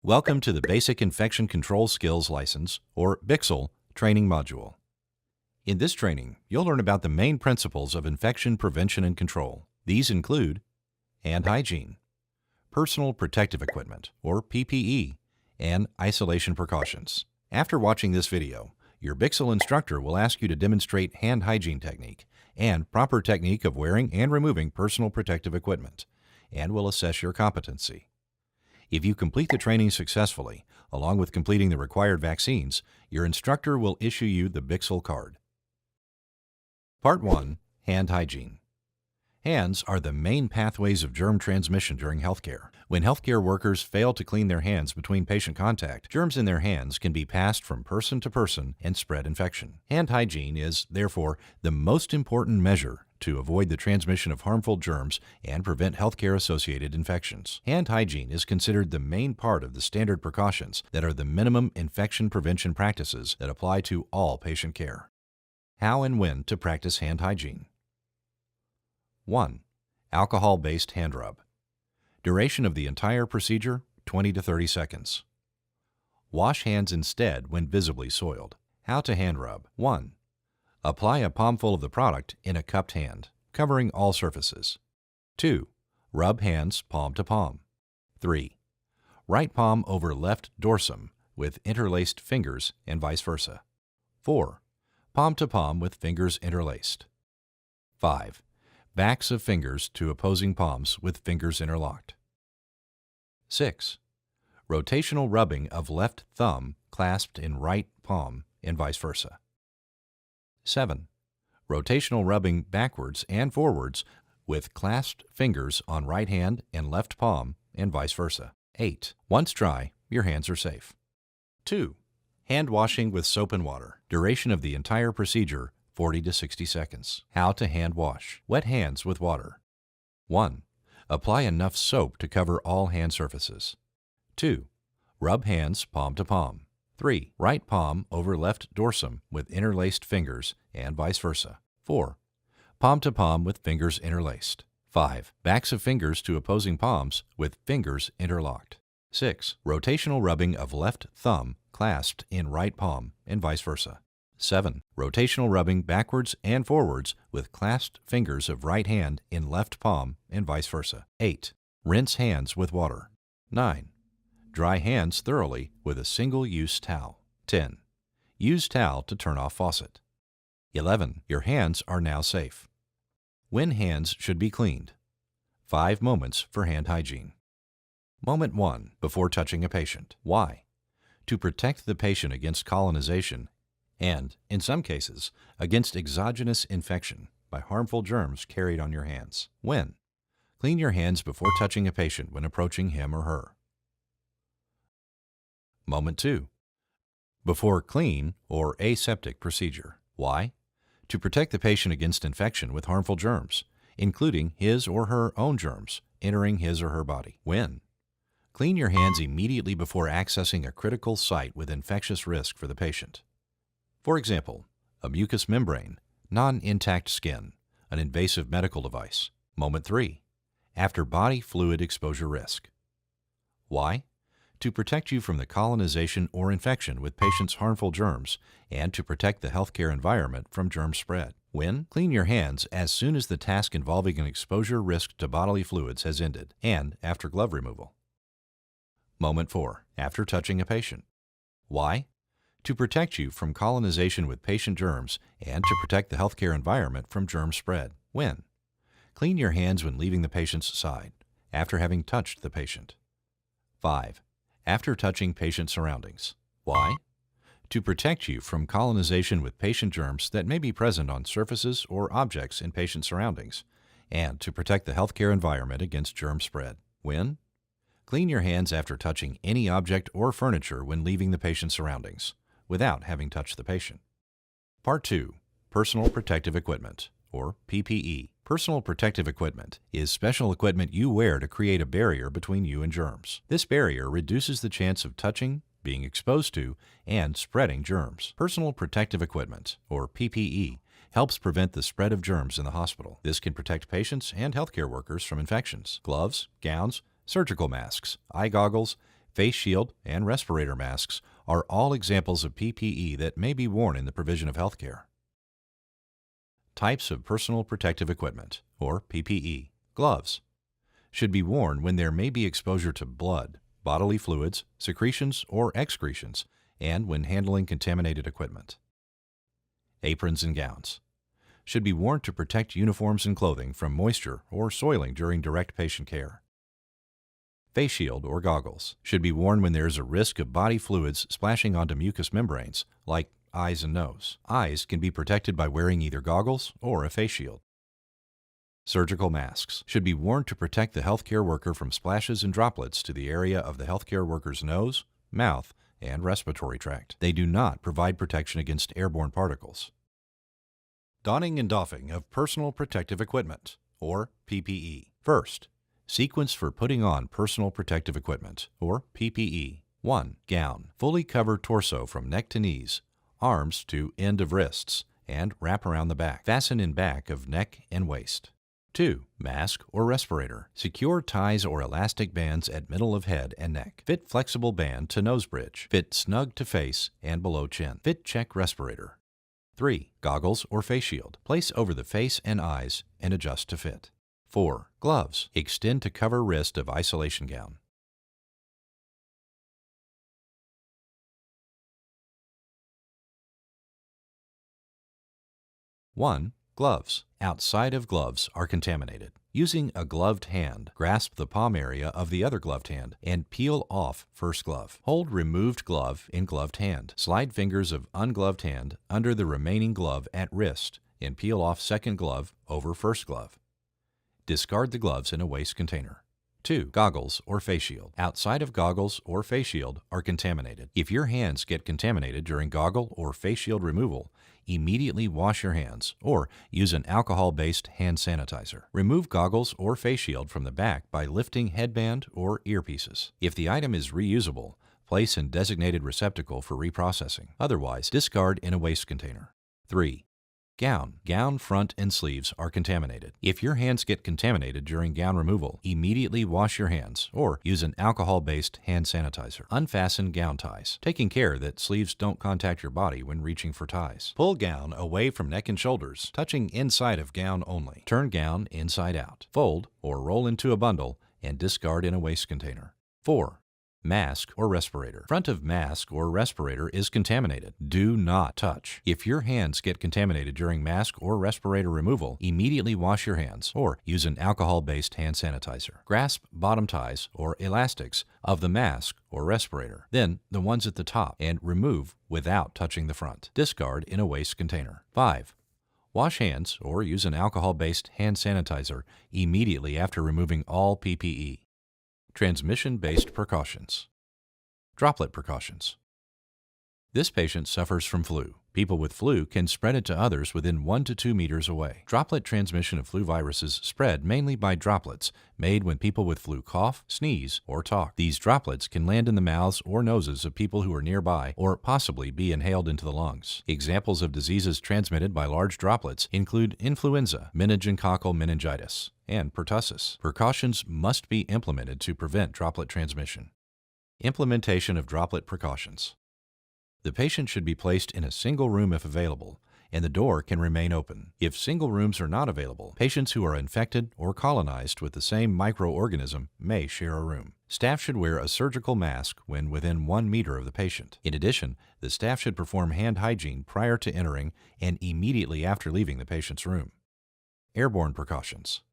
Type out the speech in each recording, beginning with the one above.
Welcome to the Basic Infection Control Skills License, or BICSL, training module. In this training, you'll learn about the main principles of infection prevention and control. These include hand hygiene, personal protective equipment, or PPE, and isolation precautions. After watching this video, your BICSL instructor will ask you to demonstrate hand hygiene technique and proper technique of wearing and removing personal protective equipment, and will assess your competency. If you complete the training successfully, along with completing the required vaccines, your instructor will issue you the BICSL card. Part 1. Hand hygiene. Hands are the main pathways of germ transmission during healthcare. When healthcare workers fail to clean their hands between patient contact, germs in their hands can be passed from person to person and spread infection. Hand hygiene is, therefore, the most important measure to avoid the transmission of harmful germs and prevent healthcare-associated infections. Hand hygiene is considered the main part of the standard precautions that are the minimum infection prevention practices that apply to all patient care. How and when to practice hand hygiene. 1. Alcohol-based hand rub. Duration of the entire procedure, 20 to 30 seconds. Wash hands instead when visibly soiled. How to hand rub. 1. Apply a palmful of the product in a cupped hand, covering all surfaces. 2. Rub hands palm to palm. 3. Right palm over left dorsum with interlaced fingers and vice versa. 4. Palm to palm with fingers interlaced. 5. Backs of fingers to opposing palms with fingers interlocked. 6. Rotational rubbing of left thumb clasped in right palm and vice versa. 7. Rotational rubbing backwards and forwards with clasped fingers on right hand and left palm and vice versa. 8. Once dry, your hands are safe. 2. Hand washing with soap and water. Duration of the entire procedure, 40 to 60 seconds. How to hand wash. Wet hands with water. 1. Apply enough soap to cover all hand surfaces. 2. Rub hands palm to palm. 3. Right palm over left dorsum with interlaced fingers and vice versa. 4. Palm to palm with fingers interlaced. 5. Backs of fingers to opposing palms with fingers interlocked. 6. Rotational rubbing of left thumb clasped in right palm and vice versa. 7. Rotational rubbing backwards and forwards with clasped fingers of right hand in left palm and vice versa. 8. Rinse hands with water. 9. Dry hands thoroughly with a single-use towel. 10. Use towel to turn off faucet. 11. Your hands are now safe. When hands should be cleaned. 5 moments for hand hygiene. Moment 1. Before touching a patient. Why? To protect the patient against colonization and, in some cases, against exogenous infection by harmful germs carried on your hands. When? Clean your hands before touching a patient when approaching him or her. Moment 2. Before clean or aseptic procedure. Why? To protect the patient against infection with harmful germs, including his or her own germs, entering his or her body. When? Clean your hands immediately before accessing a critical site with infectious risk for the patient. For example, a mucous membrane, non-intact skin, an invasive medical device. Moment 3. After body fluid exposure risk. Why? To protect you from the colonization or infection with patients' harmful germs and to protect the healthcare environment from germ spread. When? Clean your hands as soon as the task involving an exposure risk to bodily fluids has ended and after glove removal. Moment 4. After touching a patient. Why? To protect you from colonization with patient germs and to protect the healthcare environment from germ spread. When? Clean your hands when leaving the patient's side, after having touched the patient. 5. After touching patient surroundings. Why? To protect you from colonization with patient germs that may be present on surfaces or objects in patient surroundings, and to protect the healthcare environment against germ spread. When? Clean your hands after touching any object or furniture when leaving the patient's surroundings, without having touched the patient. Part 2. Personal protective equipment, or PPE. Personal protective equipment is special equipment you wear to create a barrier between you and germs. This barrier reduces the chance of touching, being exposed to, and spreading germs. Personal protective equipment, or PPE, helps prevent the spread of germs in the hospital. This can protect patients and healthcare workers from infections. Gloves, gowns, surgical masks, eye goggles, Face shield and respirator masks are all examples of PPE that may be worn in the provision of healthcare. Types of personal protective equipment, or PPE. Gloves should be worn when there may be exposure to blood, bodily fluids, secretions, or excretions, and when handling contaminated equipment. Aprons and gowns should be worn to protect uniforms and clothing from moisture or soiling during direct patient care. Face shield or goggles should be worn when there is a risk of body fluids splashing onto mucous membranes, like eyes and nose. Eyes can be protected by wearing either goggles or a face shield. Surgical masks should be worn to protect the healthcare worker from splashes and droplets to the area of the healthcare worker's nose, mouth, and respiratory tract. They do not provide protection against airborne particles. Donning and doffing of personal protective equipment, or PPE. First, sequence for putting on personal protective equipment, or PPE. 1. Gown. Fully cover torso from neck to knees, arms to end of wrists, and wrap around the back. Fasten in back of neck and waist. 2. Mask or respirator. Secure ties or elastic bands at middle of head and neck. Fit flexible band to nose bridge. Fit snug to face and below chin. Fit check respirator. 3. Goggles or face shield. Place over the face and eyes and adjust to fit. 4. Gloves. Extend to cover wrist of isolation gown. One. Gloves. Outside of gloves are contaminated. Using a gloved hand, grasp the palm area of the other gloved hand and peel off first glove. Hold removed glove in gloved hand. Slide fingers of ungloved hand under the remaining glove at wrist and peel off second glove over first glove. Discard the gloves in a waste container. 2. Goggles or face shield. Outside of goggles or face shield are contaminated. If your hands get contaminated during goggle or face shield removal, immediately wash your hands or use an alcohol-based hand sanitizer. Remove goggles or face shield from the back by lifting headband or earpieces. If the item is reusable, place in designated receptacle for reprocessing. Otherwise, discard in a waste container. 3. Gown. Gown front and sleeves are contaminated. If your hands get contaminated during gown removal, immediately wash your hands or use an alcohol-based hand sanitizer. Unfasten gown ties, taking care that sleeves don't contact your body when reaching for ties. Pull gown away from neck and shoulders, touching inside of gown only. Turn gown inside out. Fold or roll into a bundle and discard in a waste container. 4. Mask or respirator. Front of mask or respirator is contaminated. Do not touch. If your hands get contaminated during mask or respirator removal, immediately wash your hands or use an alcohol-based hand sanitizer. Grasp bottom ties or elastics of the mask or respirator, then the ones at the top, and remove without touching the front. Discard in a waste container. 5. Wash hands or use an alcohol-based hand sanitizer immediately after removing all PPE. Transmission-based precautions. Droplet precautions. This patient suffers from flu. People with flu can spread it to others within 1 to 2 meters away. Droplet transmission of flu viruses spread mainly by droplets made when people with flu cough, sneeze, or talk. These droplets can land in the mouths or noses of people who are nearby or possibly be inhaled into the lungs. Examples of diseases transmitted by large droplets include influenza, meningococcal meningitis, and pertussis. Precautions must be implemented to prevent droplet transmission. Implementation of droplet precautions. The patient should be placed in a single room if available, and the door can remain open. If single rooms are not available, patients who are infected or colonized with the same microorganism may share a room. Staff should wear a surgical mask when within 1 meter of the patient. In addition, the staff should perform hand hygiene prior to entering and immediately after leaving the patient's room. Airborne precautions.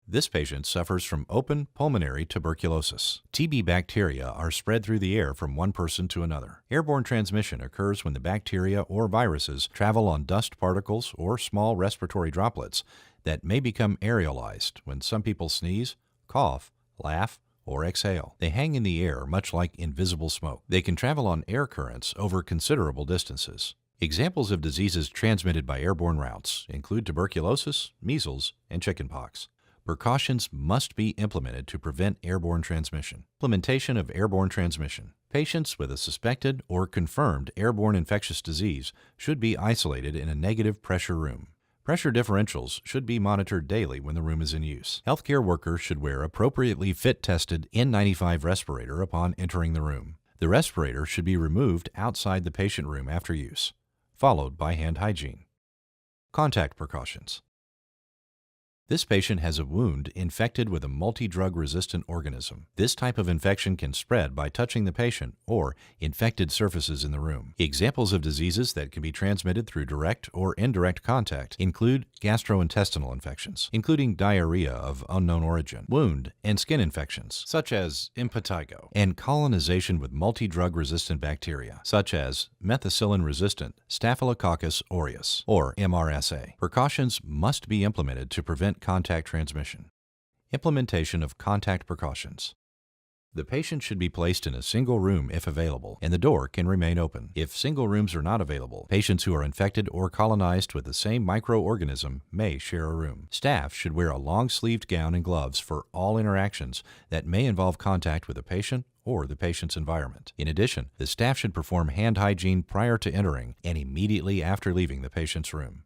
This patient suffers from open pulmonary tuberculosis. TB bacteria are spread through the air from one person to another. Airborne transmission occurs when the bacteria or viruses travel on dust particles or small respiratory droplets that may become aerosolized when some people sneeze, cough, laugh, or exhale. They hang in the air much like invisible smoke. They can travel on air currents over considerable distances. Examples of diseases transmitted by airborne routes include tuberculosis, measles, and chickenpox. Precautions must be implemented to prevent airborne transmission. Implementation of airborne transmission. Patients with a suspected or confirmed airborne infectious disease should be isolated in a negative pressure room. Pressure differentials should be monitored daily when the room is in use. Healthcare workers should wear appropriately fit-tested N95 respirator upon entering the room. The respirator should be removed outside the patient room after use, followed by hand hygiene. Contact precautions. This patient has a wound infected with a multi-drug resistant organism. This type of infection can spread by touching the patient or infected surfaces in the room. Examples of diseases that can be transmitted through direct or indirect contact include gastrointestinal infections, including diarrhea of unknown origin, wound and skin infections, such as impetigo, and colonization with multi-drug resistant bacteria, such as methicillin-resistant Staphylococcus aureus, or MRSA. Precautions must be implemented to prevent contact transmission. Implementation of contact precautions. The patient should be placed in a single room if available, and the door can remain open. If single rooms are not available, patients who are infected or colonized with the same microorganism may share a room. Staff should wear a long-sleeved gown and gloves for all interactions that may involve contact with the patient or the patient's environment. In addition, the staff should perform hand hygiene prior to entering and immediately after leaving the patient's room.